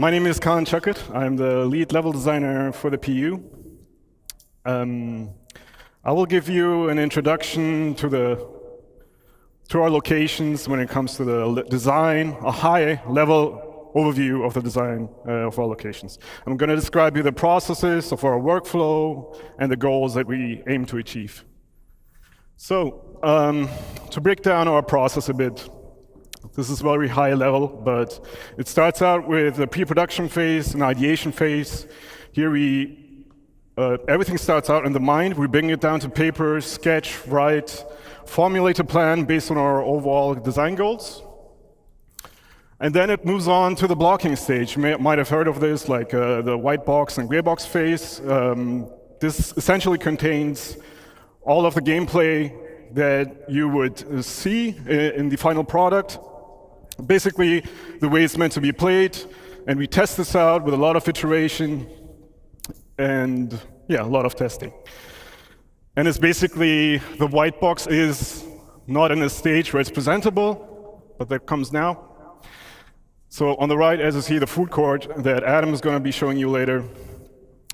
My name is Kaan. I'm the lead level designer for the PU. I will give you an introduction to our locations when it comes to the design, a high-level overview of the design of our locations. I'm going to describe you the processes of our workflow and the goals that we aim to achieve. So, to break down our process a bit, this is very high level, but it starts out with a pre-production phase, an ideation phase. Here everything starts out in the mind. We bring it down to paper, sketch, write, formulate a plan based on our overall design goals. And then it moves on to the blocking stage. You might have heard of this, like the white box and gray box phase. This essentially contains all of the gameplay that you would see in the final product. Basically, the way it's meant to be played, and we test this out with a lot of iteration and a lot of testing. And it's basically, the white box is not in a stage where it's presentable, but that comes now. So on the right, as you see, the food court that Adam is going to be showing you later.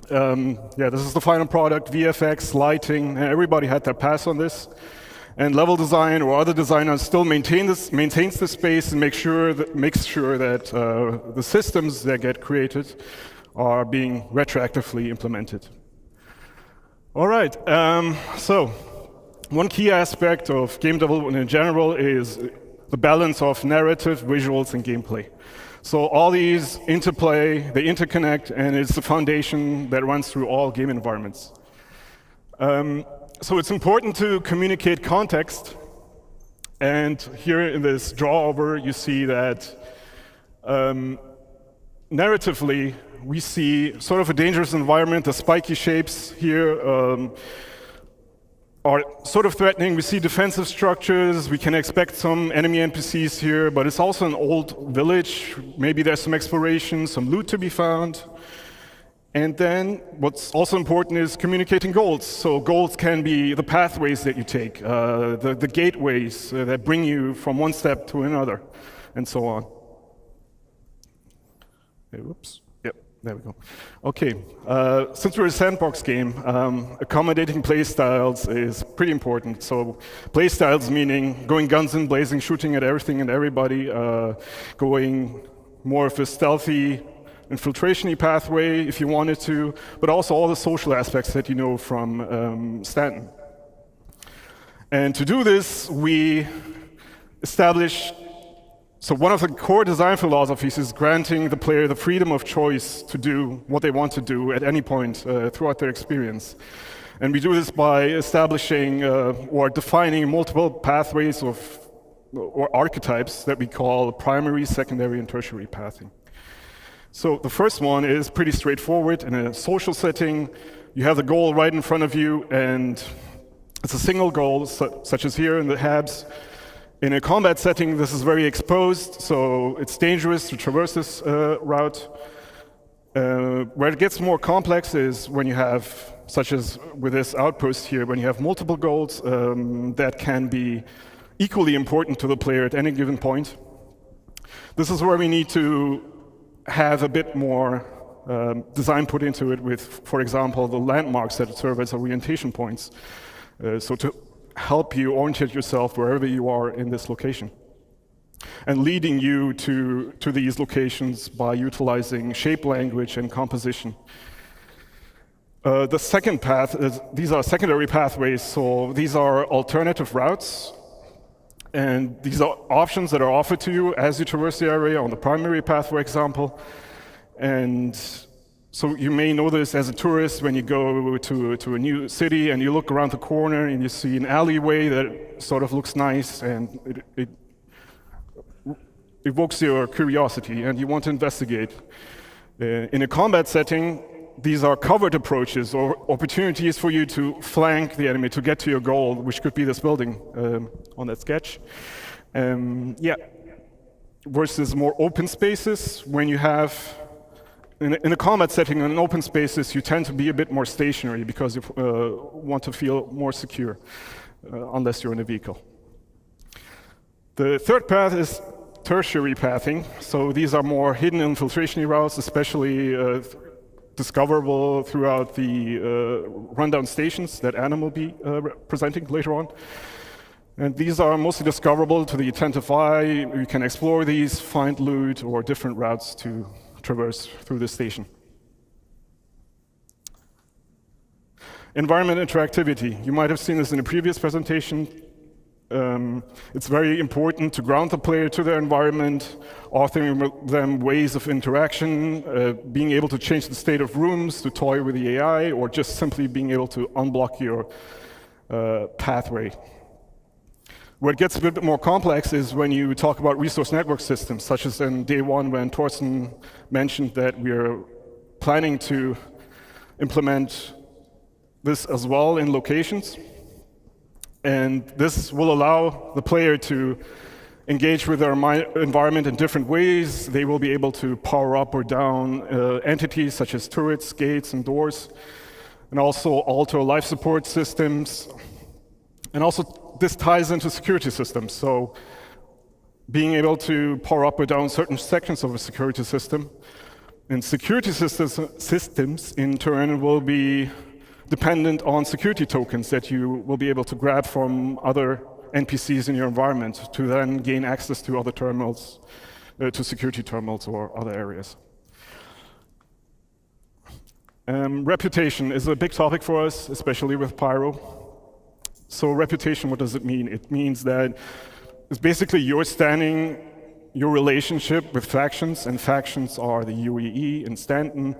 This is the final product, VFX, lighting, and everybody had their pass on this. And level design or other designers still maintains the space and makes sure that the systems that get created are being retroactively implemented. All right, so one key aspect of game development in general is the balance of narrative, visuals, and gameplay. So all these interplay, they interconnect, and it's the foundation that runs through all game environments. So it's important to communicate context, and here in this draw-over you see that narratively we see sort of a dangerous environment. The spiky shapes here are sort of threatening. We see defensive structures, we can expect some enemy NPCs here, but it's also an old village. Maybe there's some exploration, some loot to be found. And then what's also important is communicating goals. So goals can be the pathways that you take, the gateways that bring you from one step to another, and so on. Whoops. Yep, there we go. Okay, since we're a sandbox game, accommodating play styles is pretty important. So play styles meaning going guns in blazing, shooting at everything and everybody, going more of a stealthy, infiltration-y pathway if you wanted to, but also all the social aspects that you know from Stanton. And to do this, we established, so one of the core design philosophies is granting the player the freedom of choice to do what they want to do at any point throughout their experience. And we do this by establishing or defining multiple pathways or archetypes that we call primary, secondary, and tertiary pathing. So the first one is pretty straightforward. In a social setting, you have the goal right in front of you, and it's a single goal, such as here in the Habs. In a combat setting, this is very exposed, so it's dangerous to traverse this route. Where it gets more complex is when you have, such as with this outpost here, when you have multiple goals that can be equally important to the player at any given point. This is where we need to have a bit more design put into it with, for example, the landmarks that serve as orientation points. So to help you orientate yourself wherever you are in this location. And leading you to these locations by utilizing shape language and composition. The second path is, these are secondary pathways, so these are alternative routes. And these are options that are offered to you as you traverse the area on the primary path, for example. And so you may know this as a tourist when you go to a new city and you look around the corner and you see an alleyway that sort of looks nice and it evokes your curiosity and you want to investigate. In a combat setting, these are covered approaches or opportunities for you to flank the enemy to get to your goal, which could be this building on that sketch. Versus more open spaces, when you have, in a combat setting, in open spaces, you tend to be a bit more stationary because you want to feel more secure, unless you're in a vehicle. The third path is tertiary pathing. So these are more hidden infiltration routes, especially discoverable throughout the rundown stations that Anna will be presenting later on. And these are mostly discoverable to the attentive eye. You can explore these, find loot, or different routes to traverse through the station. Environment interactivity. You might have seen this in a previous presentation. It's very important to ground the player to their environment, offering them ways of interaction, being able to change the state of rooms, to toy with the AI, or just simply being able to unblock your pathway. Where it gets a bit more complex is when you talk about resource network systems, such as in day one when Thorsten mentioned that we are planning to implement this as well in locations. And this will allow the player to engage with their environment in different ways. They will be able to power up or down entities such as turrets, gates, and doors, and also alter life support systems. And also this ties into security systems. So being able to power up or down certain sections of a security system. And security systems in turn will be dependent on security tokens that you will be able to grab from other NPCs in your environment to then gain access to other terminals, to security terminals or other areas. Reputation is a big topic for us, especially with Pyro. So reputation, what does it mean? It means that it's basically your standing, your relationship with factions, and factions are the UEE in Stanton,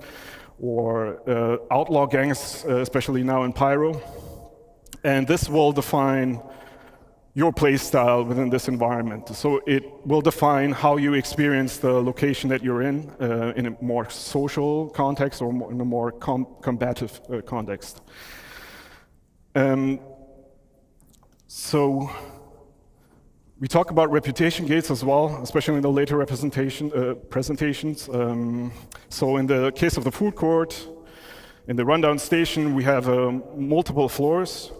or outlaw gangs, especially now in Pyro. And this will define your play style within this environment. So it will define how you experience the location that you're in a more social context or in a more combative context. So we talk about reputation gates as well, especially in the later presentations. So in the case of the food court, in the rundown station, we have multiple floors.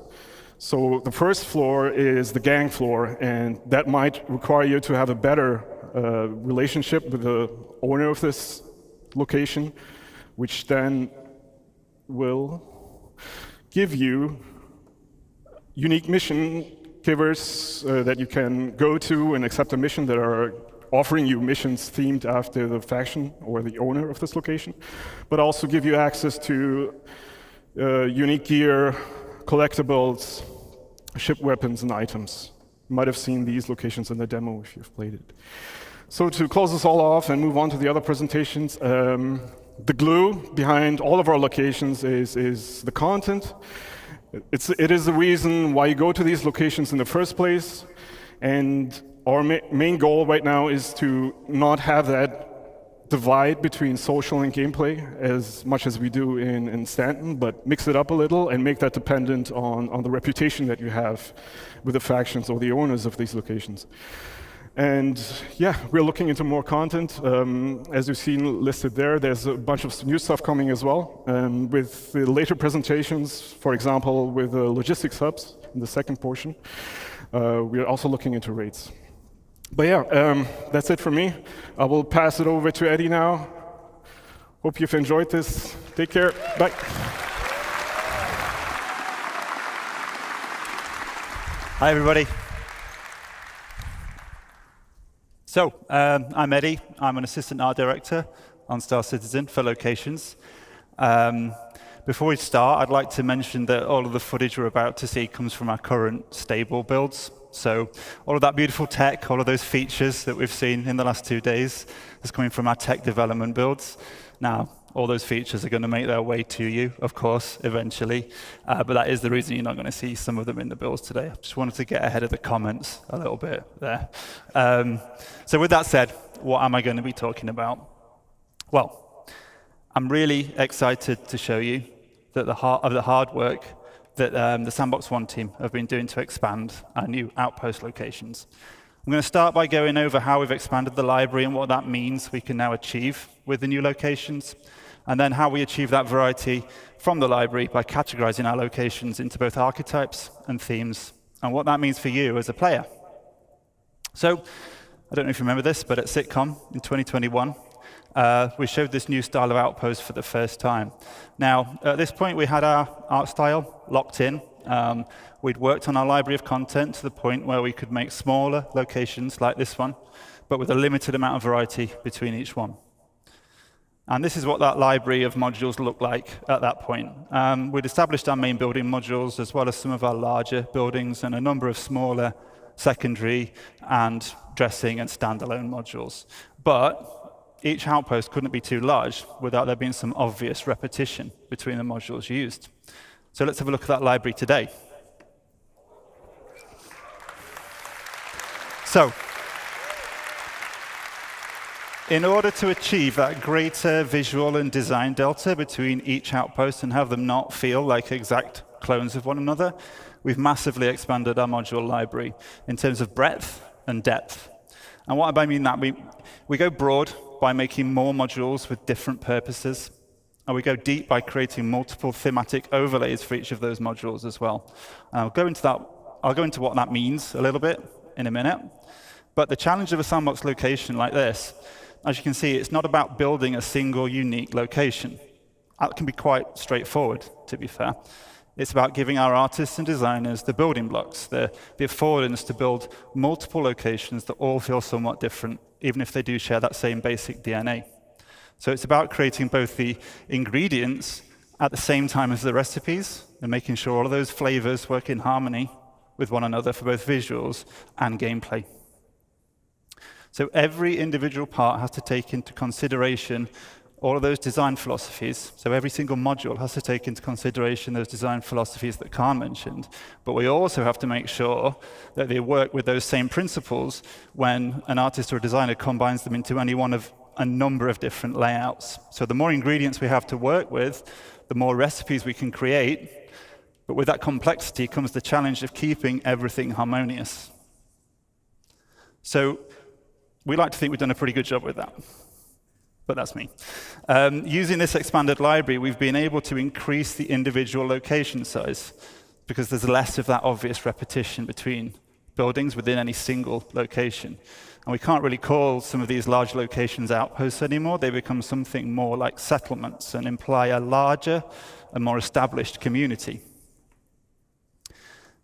So the first floor is the gang floor, and that might require you to have a better relationship with the owner of this location, which then will give you unique mission givers that you can go to and accept a mission that are offering you missions themed after the faction or the owner of this location, but also give you access to unique gear, collectibles, ship weapons, and items. You might have seen these locations in the demo if you've played it. So to close this all off and move on to the other presentations, the glue behind all of our locations is the content. It is the reason why you go to these locations in the first place, and our main goal right now is to not have that divide between social and gameplay as much as we do in Stanton, but mix it up a little and make that dependent on the reputation that you have with the factions or the owners of these locations. And yeah, we're looking into more content. As you've seen listed there, there's a bunch of new stuff coming as well. With the later presentations, for example, with the logistics hubs in the second portion, we're also looking into rates. But yeah, that's it for me. I will pass it over to Eddie now. Hope you've enjoyed this. Take care. Bye. Hi, everybody. So, I'm Eddie. I'm an assistant art director on Star Citizen for locations. Before we start, I'd like to mention that all of the footage we're about to see comes from our current stable builds. So all of that beautiful tech, all of those features that we've seen in the last 2 days is coming from our tech development builds. Now, all those features are going to make their way to you, of course, eventually. But that is the reason you're not going to see some of them in the builds today. I just wanted to get ahead of the comments a little bit there. So with that said, what am I going to be talking about? Well, I'm really excited to show you that the hard work that the Sandbox One team have been doing to expand our new outpost locations. I'm going to start by going over how we've expanded the library and what that means we can now achieve with the new locations, and then how we achieve that variety from the library by categorizing our locations into both archetypes and themes, and what that means for you as a player. So I don't know if you remember this, but at CitizenCon in 2021, we showed this new style of outpost for the first time. Now, at this point, we had our art style locked in. We'd worked on our library of content to the point where we could make smaller locations like this one, but with a limited amount of variety between each one. And this is what that library of modules looked like at that point. We'd established our main building modules, as well as some of our larger buildings, and a number of smaller secondary and dressing and standalone modules. But each outpost couldn't be too large without there being some obvious repetition between the modules used. So let's have a look at that library today. So, in order to achieve that greater visual and design delta between each outpost and have them not feel like exact clones of one another, we've massively expanded our module library in terms of breadth and depth. And what I mean that, we go broad by making more modules with different purposes, and we go deep by creating multiple thematic overlays for each of those modules as well. And I'll go into what that means a little bit in a minute. But the challenge of a sandbox location like this, as you can see, it's not about building a single unique location. That can be quite straightforward, to be fair. It's about giving our artists and designers the building blocks, the affordance to build multiple locations that all feel somewhat different, even if they do share that same basic DNA. So it's about creating both the ingredients at the same time as the recipes, and making sure all of those flavors work in harmony with one another for both visuals and gameplay. So every individual part has to take into consideration all of those design philosophies. So every single module has to take into consideration those design philosophies that Kaan mentioned. But we also have to make sure that they work with those same principles when an artist or a designer combines them into any one of a number of different layouts. So the more ingredients we have to work with, the more recipes we can create. But with that complexity comes the challenge of keeping everything harmonious. So we like to think we've done a pretty good job with that. But that's me. Using this expanded library, we've been able to increase the individual location size because there's less of that obvious repetition between buildings within any single location. And we can't really call some of these large locations outposts anymore. They become something more like settlements and imply a larger and more established community.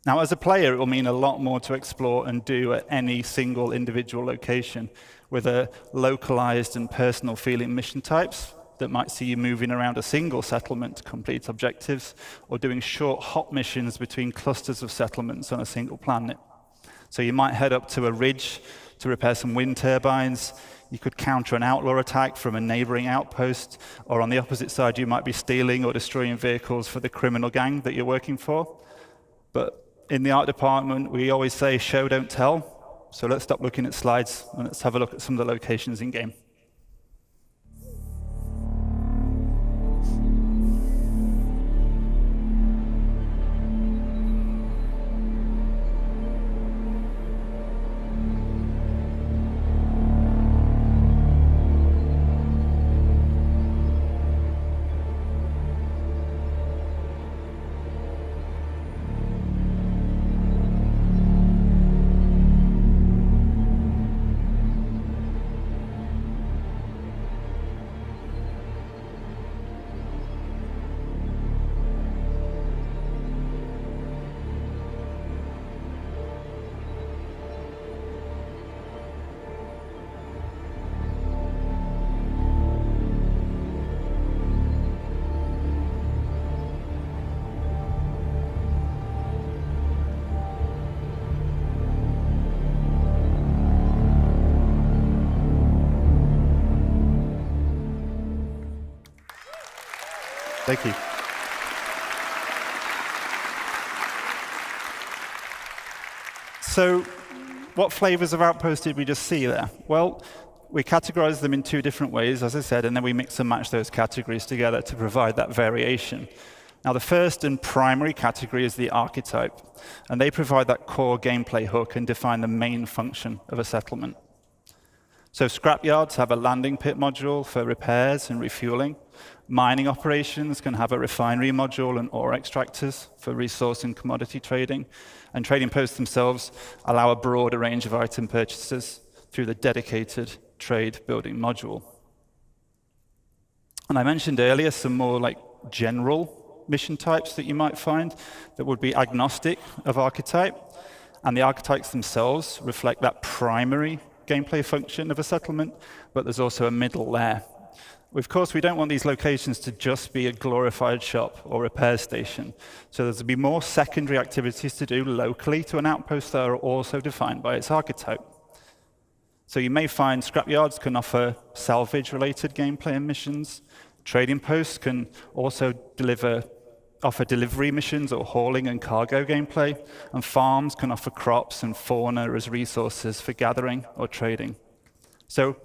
Now, as a player, it will mean a lot more to explore and do at any single individual location with a localized and personal feeling mission types that might see you moving around a single settlement to complete objectives, or doing short hop missions between clusters of settlements on a single planet. So you might head up to a ridge to repair some wind turbines. You could counter an outlaw attack from a neighboring outpost, or on the opposite side, you might be stealing or destroying vehicles for the criminal gang that you're working for. But in the art department, we always say, show, don't tell. So let's stop looking at slides and let's have a look at some of the locations in game. Thank you. So what flavors of outposts did we just see there? Well, we categorize them in two different ways, as I said, and then we mix and match those categories together to provide that variation. Now, the first and primary category is the archetype, and they provide that core gameplay hook and define the main function of a settlement. So scrapyards have a landing pit module for repairs and refueling. Mining operations can have a refinery module and ore extractors for resource and commodity trading. And trading posts themselves allow a broader range of item purchases through the dedicated trade building module. And I mentioned earlier some more like general mission types that you might find that would be agnostic of archetype. And the archetypes themselves reflect that primary gameplay function of a settlement, but there's also a middle layer. Of course, we don't want these locations to just be a glorified shop or repair station. So there's to be more secondary activities to do locally to an outpost that are also defined by its archetype. So you may find scrapyards can offer salvage-related gameplay and missions. Trading posts can also offer delivery missions or hauling and cargo gameplay. And farms can offer crops and fauna as resources for gathering or trading. So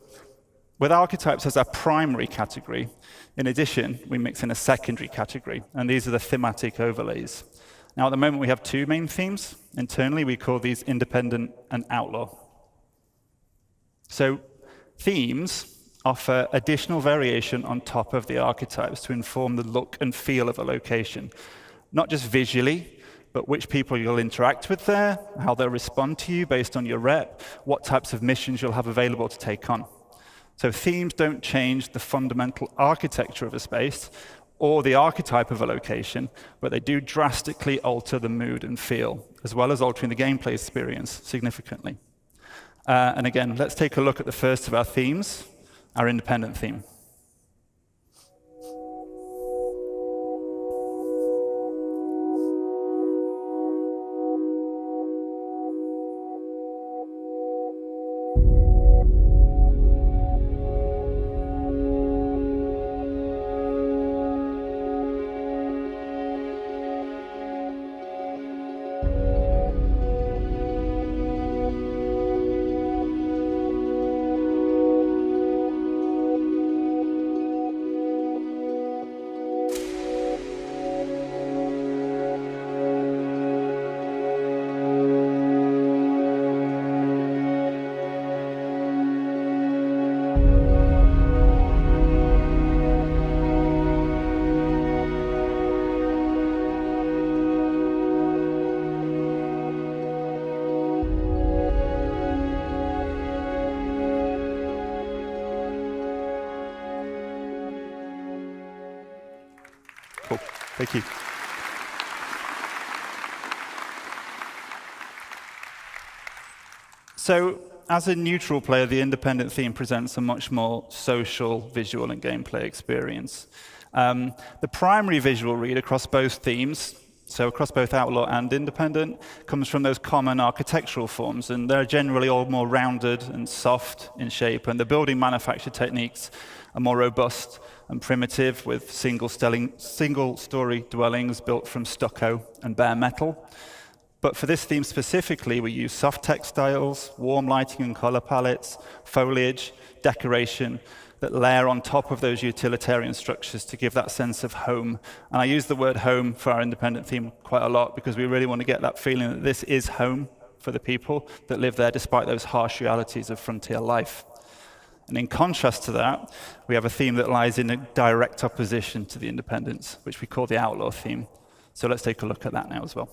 with archetypes as our primary category, in addition, we mix in a secondary category, and these are the thematic overlays. Now, at the moment, we have two main themes. Internally, we call these independent and outlaw. So themes offer additional variation on top of the archetypes to inform the look and feel of a location, not just visually, but which people you'll interact with there, how they'll respond to you based on your rep, what types of missions you'll have available to take on. So themes don't change the fundamental architecture of a space or the archetype of a location, but they do drastically alter the mood and feel, as well as altering the gameplay experience significantly. And again, let's take a look at the first of our themes, our independent theme. Cool. Thank you. So, as a neutral player, the independent theme presents a much more social, visual, and gameplay experience. The primary visual read across both themes, so across both outlaw and independent, comes from those common architectural forms, and they're generally all more rounded and soft in shape, and the building manufacture techniques are more robust and primitive, with single-story dwellings built from stucco and bare metal. But for this theme specifically, we use soft textiles, warm lighting and color palettes, foliage, decoration that layer on top of those utilitarian structures to give that sense of home. And I use the word home for our independent theme quite a lot because we really want to get that feeling that this is home for the people that live there despite those harsh realities of frontier life. And in contrast to that, we have a theme that lies in a direct opposition to the independence, which we call the outlaw theme. So let's take a look at that now as well.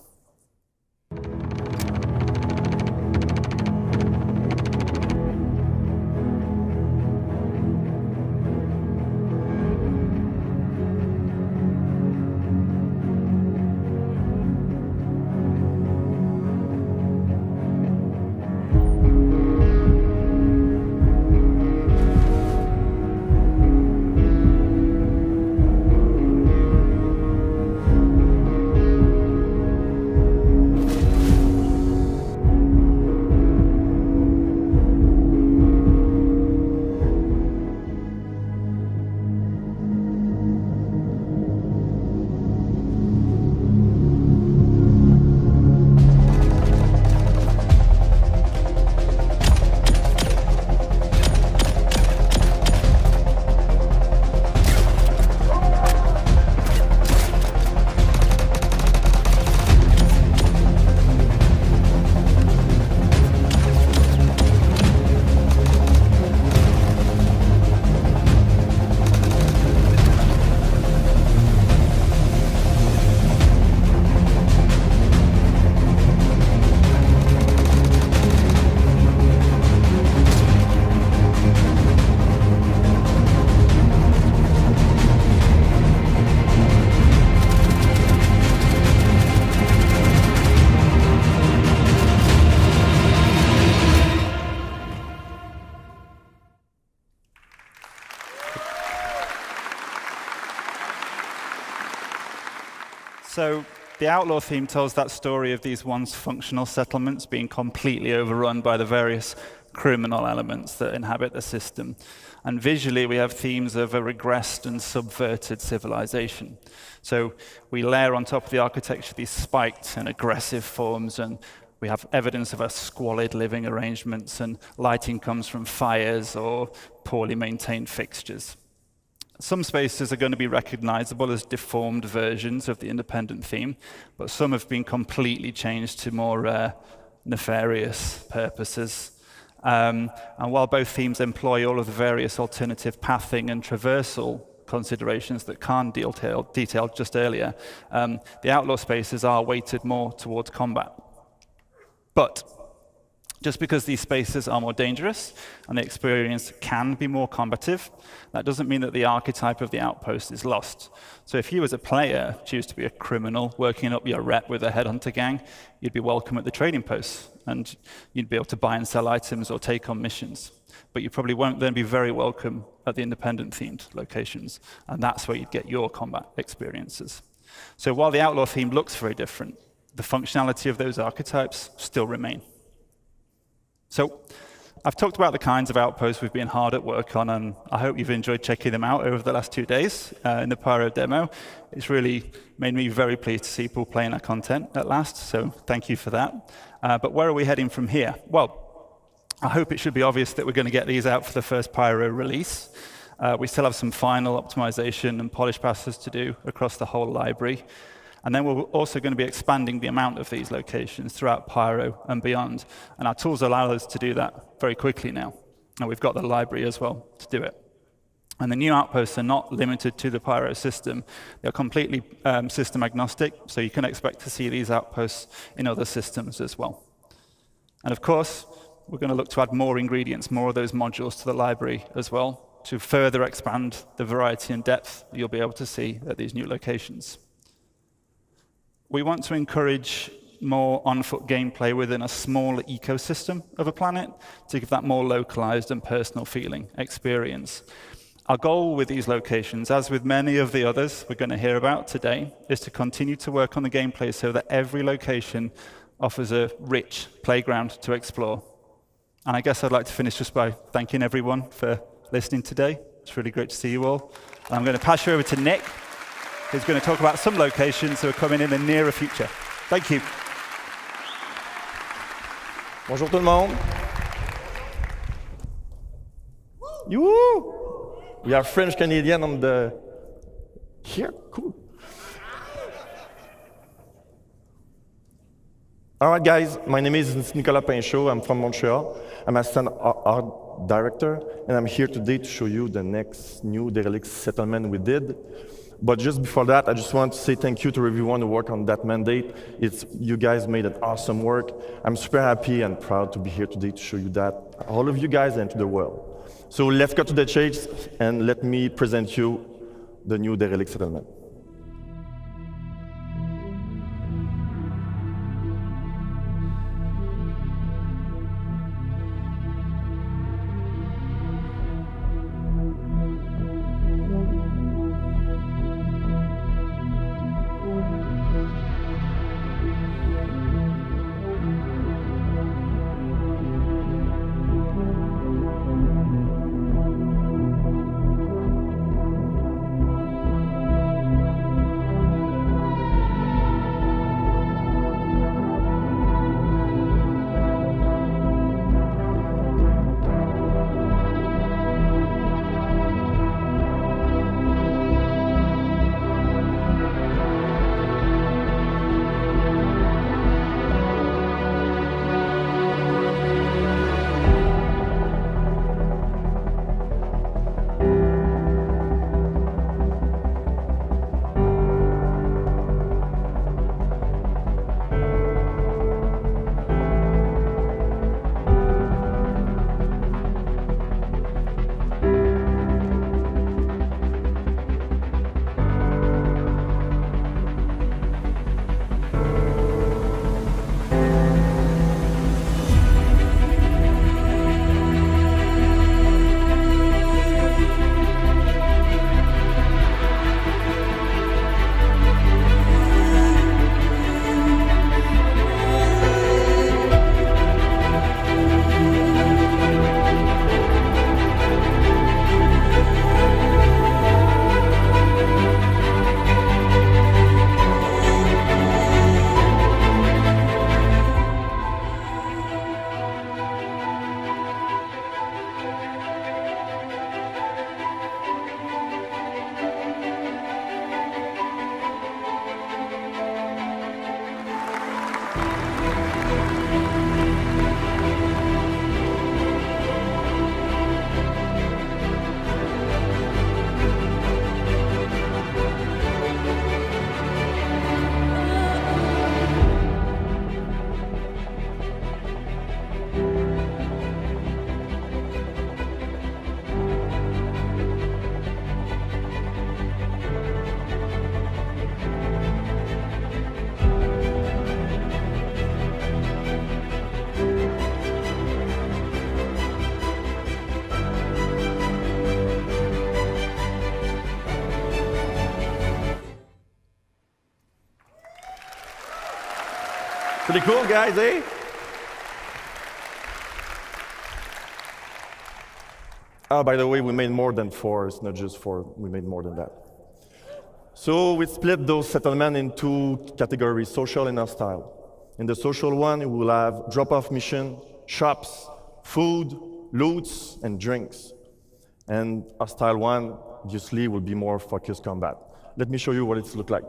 So the outlaw theme tells that story of these once functional settlements being completely overrun by the various criminal elements that inhabit the system. And visually, we have themes of a regressed and subverted civilization. So we layer on top of the architecture these spiked and aggressive forms, and we have evidence of a squalid living arrangements, and lighting comes from fires or poorly maintained fixtures. Some spaces are going to be recognizable as deformed versions of the independent theme, but some have been completely changed to more nefarious purposes. And while both themes employ all of the various alternative pathing and traversal considerations that Kaan detailed just earlier, the outlaw spaces are weighted more towards combat. But just because these spaces are more dangerous and the experience can be more combative, that doesn't mean that the archetype of the outpost is lost. So if you as a player choose to be a criminal working up your rep with a headhunter gang, you'd be welcome at the trading posts, and you'd be able to buy and sell items or take on missions. But you probably won't then be very welcome at the independent-themed locations, and that's where you'd get your combat experiences. So while the outlaw theme looks very different, the functionality of those archetypes still remain. So I've talked about the kinds of outposts we've been hard at work on, and I hope you've enjoyed checking them out over the last 2 days in the Pyro demo. It's really made me very pleased to see people playing our content at last, so thank you for that. But where are we heading from here? Well, I hope it should be obvious that we're going to get these out for the first Pyro release. We still have some final optimization and polish passes to do across the whole library. And then we're also going to be expanding the amount of these locations throughout Pyro and beyond. And our tools allow us to do that very quickly now. And we've got the library as well to do it. And the new outposts are not limited to the Pyro system. They're completely system agnostic, so you can expect to see these outposts in other systems as well. And of course, we're going to look to add more ingredients, more of those modules to the library as well, to further expand the variety and depth you'll be able to see at these new locations. We want to encourage more on-foot gameplay within a smaller ecosystem of a planet to give that more localized and personal feeling experience. Our goal with these locations, as with many of the others we're going to hear about today, is to continue to work on the gameplay so that every location offers a rich playground to explore. And I guess I'd like to finish just by thanking everyone for listening today. It's really great to see you all. And I'm going to pass you over to Nick, who's going to talk about some locations that are coming in the nearer future. Thank you. Bonjour tout le monde. Yoo! We are French Canadian on the here. Cool. All right, guys. My name is Nicolas Painchaud. I'm from Montreal. I'm assistant art director, and I'm here today to show you the next new derelict settlement we did. But just before that, I just want to say thank you to everyone who worked on that mandate. You guys made an awesome work. I'm super happy and proud to be here today to show you that, all of you guys, and to the world. So let's cut to the chase, and let me present you the new derelict settlement. Pretty cool, guys, eh? Oh, by the way, we made more than 4. It's not just 4. We made more than that. So we split those settlements into categories, social and hostile. In the social one, we will have drop-off mission, shops, food, loots, and drinks. And hostile one, obviously, will be more focused combat. Let me show you what it looks like.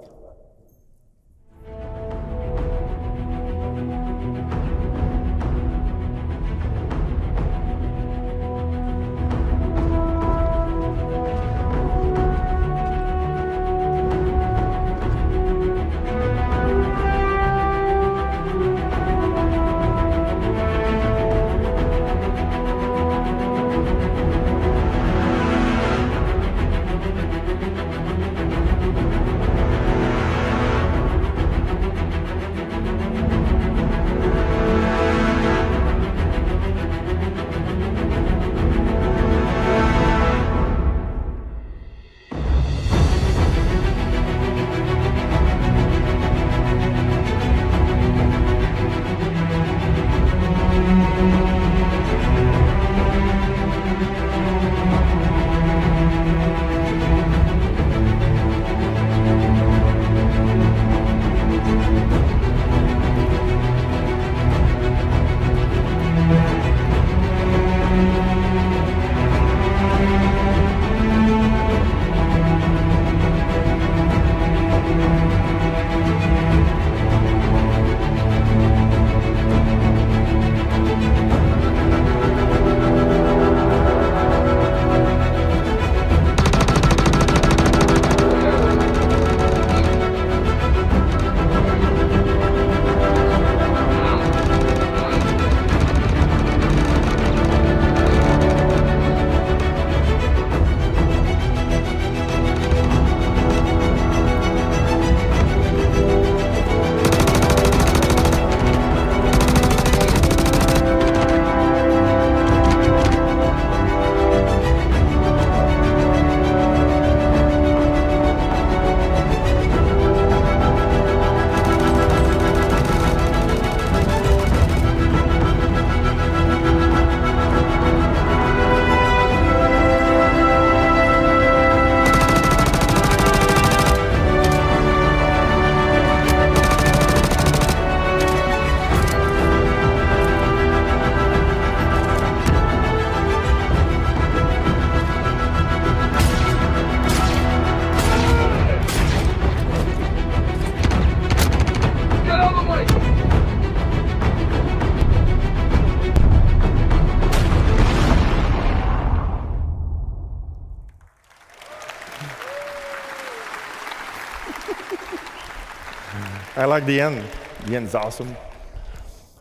I like the end. The end's awesome.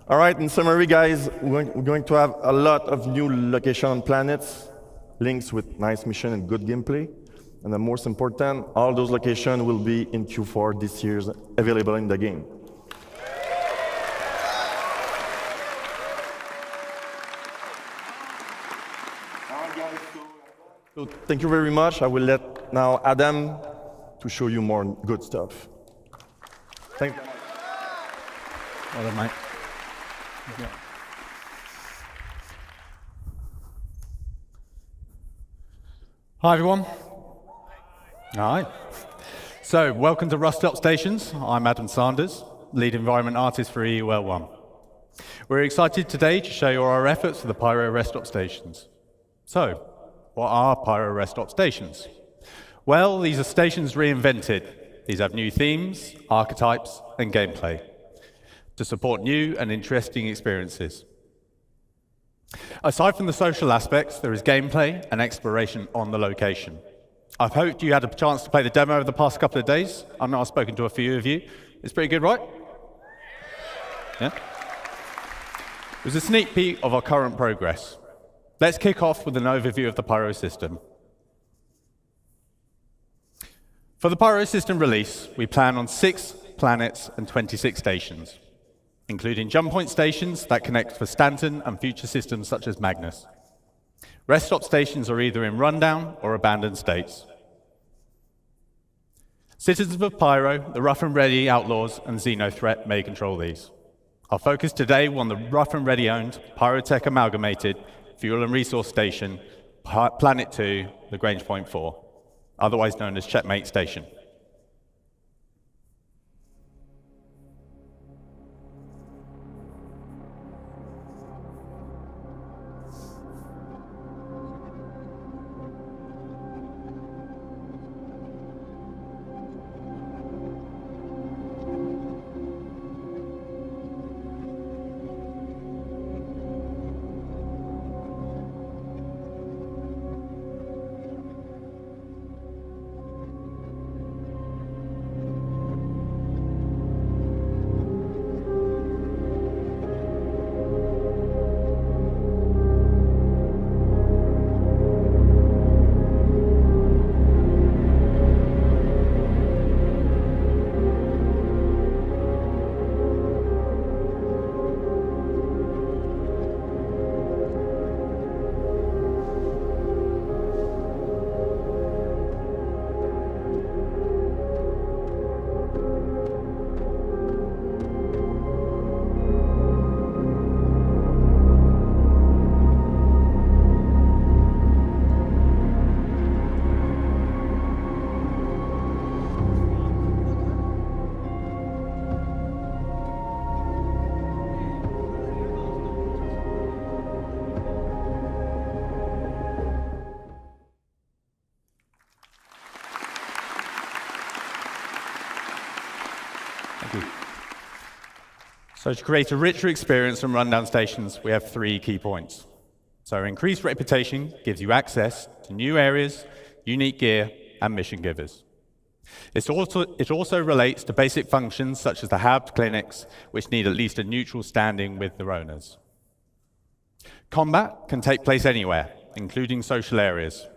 All right, in summary, guys, we're going to have a lot of new location on planets, links with nice mission and good gameplay. And the most important, all those locations will be in Q4 this year, available in the game. So thank you very much. I will let now Adam to show you more good stuff. Thank you. Well done, mate. Yeah. Hi, everyone. Hi. So, welcome to Rust Stop Stations. I'm Adam Sanders, lead environment artist for EUL1. We're excited today to show you our efforts for the Pyro Rest Stop Stations. So, what are Pyro Rest Stop Stations? Well, these are stations reinvented. These have new themes, archetypes, and gameplay to support new and interesting experiences. Aside from the social aspects, there is gameplay and exploration on the location. I've hoped you had a chance to play the demo over the past couple of days. I know I've spoken to a few of you. It's pretty good, right? Yeah? It was a sneak peek of our current progress. Let's kick off with an overview of the Pyro system. For the Pyro system release, we plan on 6 planets and 26 stations, including jump point stations that connect for Stanton and future systems such as Magnus. Rest stop stations are either in rundown or abandoned states. Citizens of Pyro, the rough and ready outlaws, and Xeno threat may control these. Our focus today will on the rough and ready-owned, Pyrotech amalgamated, fuel and resource station, Planet 2, Lagrange Point 4, otherwise known as Checkmate Station. So to create a richer experience from rundown stations, we have 3 key points. So increased reputation gives you access to new areas, unique gear, and mission givers. It also relates to basic functions such as the hub clinics, which need at least a neutral standing with their owners. Combat can take place anywhere, including social areas.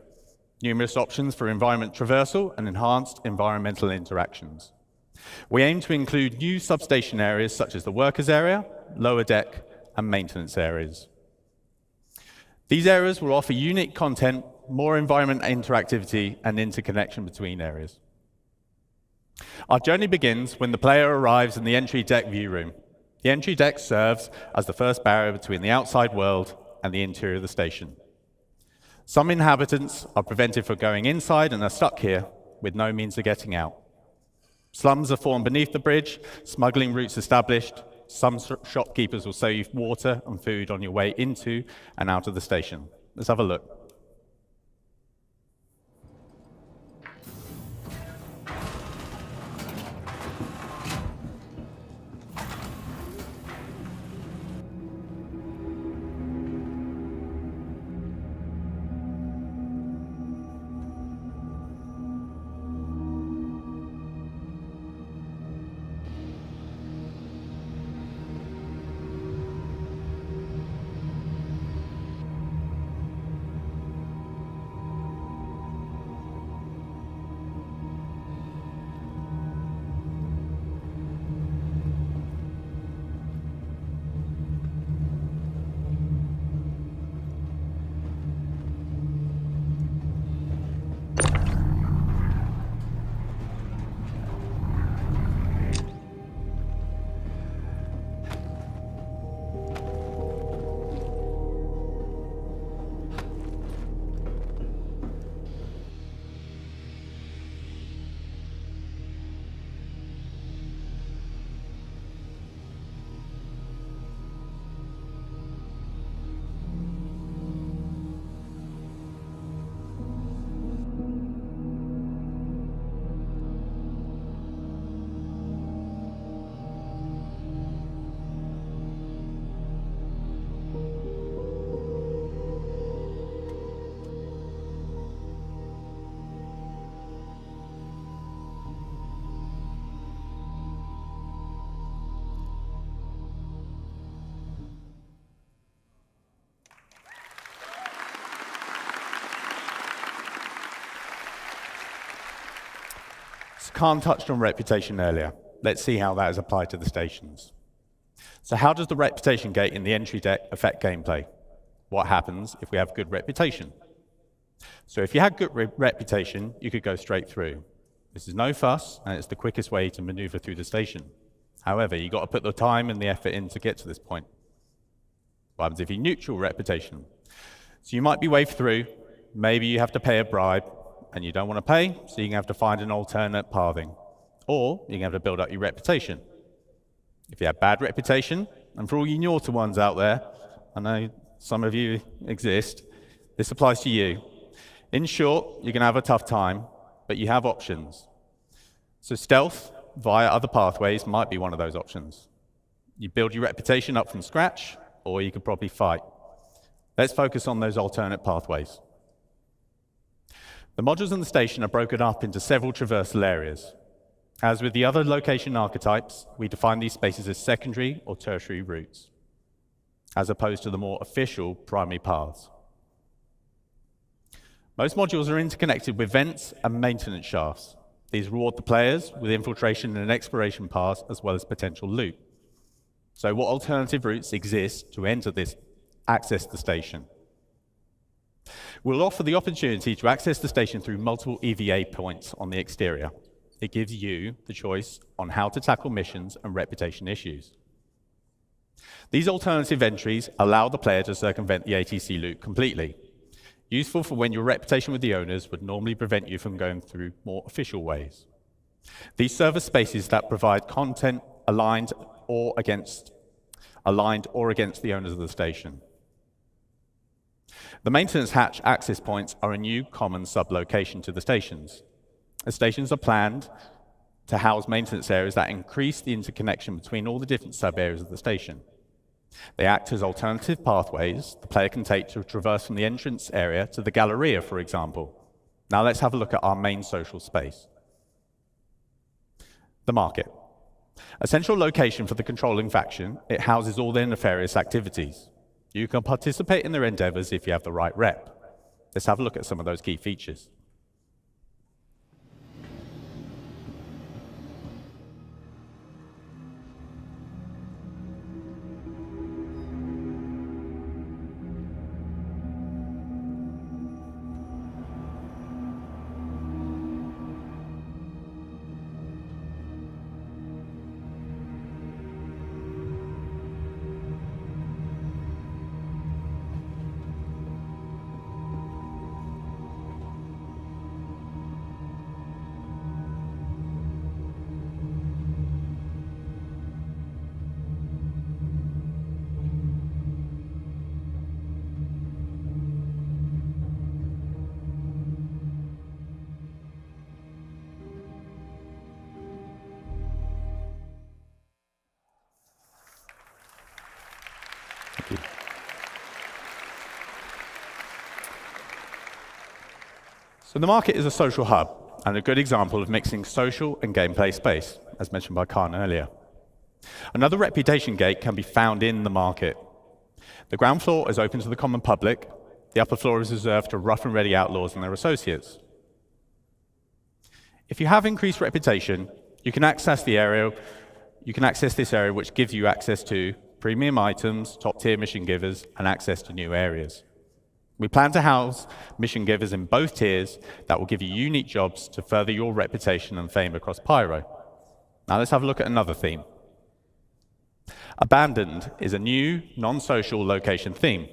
Numerous options for environment traversal and enhanced environmental interactions. We aim to include new substation areas such as the workers area, lower deck, and maintenance areas. These areas will offer unique content, more environment interactivity, and interconnection between areas. Our journey begins when the player arrives in the entry deck view room. The entry deck serves as the first barrier between the outside world and the interior of the station. Some inhabitants are prevented from going inside and are stuck here with no means of getting out. Slums are formed beneath the bridge, smuggling routes established. Some shopkeepers will sell you water and food on your way into and out of the station. Let's have a look. Kaan touched on reputation earlier. Let's see how that is applied to the stations. So how does the reputation gate in the entry deck affect gameplay? What happens if we have good reputation? So if you had good reputation, you could go straight through. This is no fuss, and it's the quickest way to maneuver through the station. However, you've got to put the time and the effort in to get to this point. What happens if you neutral reputation? So you might be waved through, maybe you have to pay a bribe, and you don't want to pay, so you're going to have to find an alternate pathing. Or you're going to have to build up your reputation. If you have bad reputation, and for all you naughty ones out there, I know some of you exist, this applies to you. In short, you're going to have a tough time, but you have options. So stealth via other pathways might be one of those options. You build your reputation up from scratch, or you could probably fight. Let's focus on those alternate pathways. The modules in the station are broken up into several traversal areas. As with the other location archetypes, we define these spaces as secondary or tertiary routes, as opposed to the more official primary paths. Most modules are interconnected with vents and maintenance shafts. These reward the players with infiltration and exploration paths, as well as potential loot. So what alternative routes exist to access the station? We'll offer the opportunity to access the station through multiple EVA points on the exterior. It gives you the choice on how to tackle missions and reputation issues. These alternative entries allow the player to circumvent the ATC loop completely, useful for when your reputation with the owners would normally prevent you from going through more official ways. These serve as spaces that provide content aligned or against the owners of the station. The maintenance hatch access points are a new common sublocation to the stations. The stations are planned to house maintenance areas that increase the interconnection between all the different sub-areas of the station. They act as alternative pathways the player can take to traverse from the entrance area to the Galleria, for example. Now let's have a look at our main social space. The market. A central location for the controlling faction, it houses all their nefarious activities. You can participate in their endeavors if you have the right rep. Let's have a look at some of those key features. So the market is a social hub and a good example of mixing social and gameplay space, as mentioned by Kaan earlier. Another reputation gate can be found in the market. The ground floor is open to the common public. The upper floor is reserved to rough and ready outlaws and their associates. If you have increased reputation, you can access this area, which gives you access to premium items, top-tier mission givers, and access to new areas. We plan to house mission givers in both tiers that will give you unique jobs to further your reputation and fame across Pyro. Now let's have a look at another theme. Abandoned is a new, non-social location theme.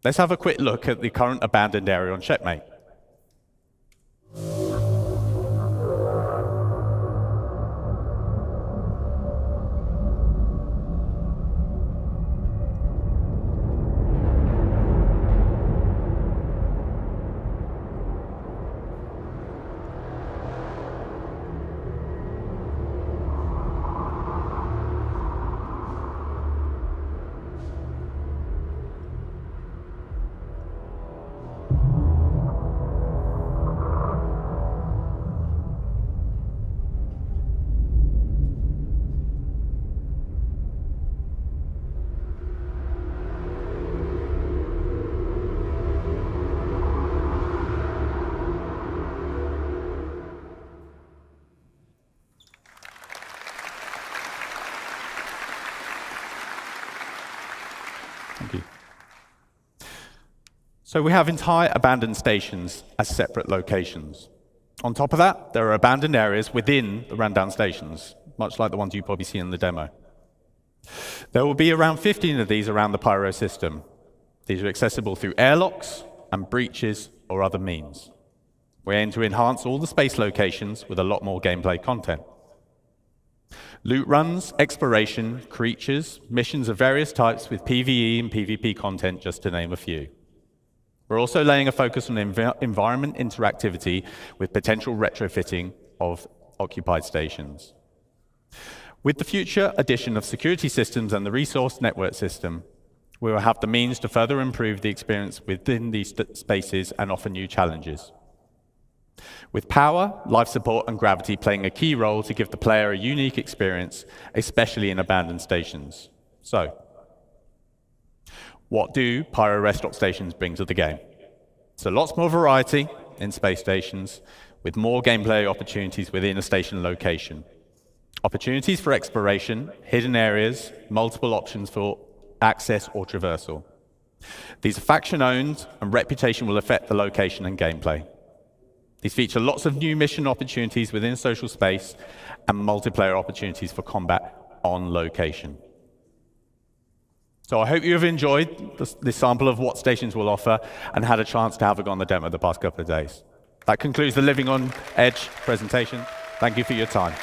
Let's have a quick look at the current abandoned area on Checkmate. Thank you. So we have entire abandoned stations as separate locations. On top of that, there are abandoned areas within the rundown stations. much like the ones you probably see in the demo. There will be around 15 of these around the Pyro system. These are accessible through airlocks and breaches or other means. We aim to enhance all the space locations with a lot more gameplay content. Loot runs, exploration, creatures, missions of various types with PvE and PvP content, just to name a few. We're also laying a focus on environment interactivity with potential retrofitting of occupied stations. With the future addition of security systems and the resource network system, we will have the means to further improve the experience within these spaces and offer new challenges. With power, life support, and gravity playing a key role to give the player a unique experience, especially in abandoned stations. So, what do Pyro rest stop stations bring to the game? So lots more variety in space stations, with more gameplay opportunities within a station location. Opportunities for exploration, hidden areas, multiple options for access or traversal. These are faction-owned, and reputation will affect the location and gameplay. These feature lots of new mission opportunities within social space and multiplayer opportunities for combat on location. So I hope you have enjoyed this sample of what stations will offer and had a chance to have a go on the demo the past couple of days. That concludes the Living on Edge presentation. Thank you for your time.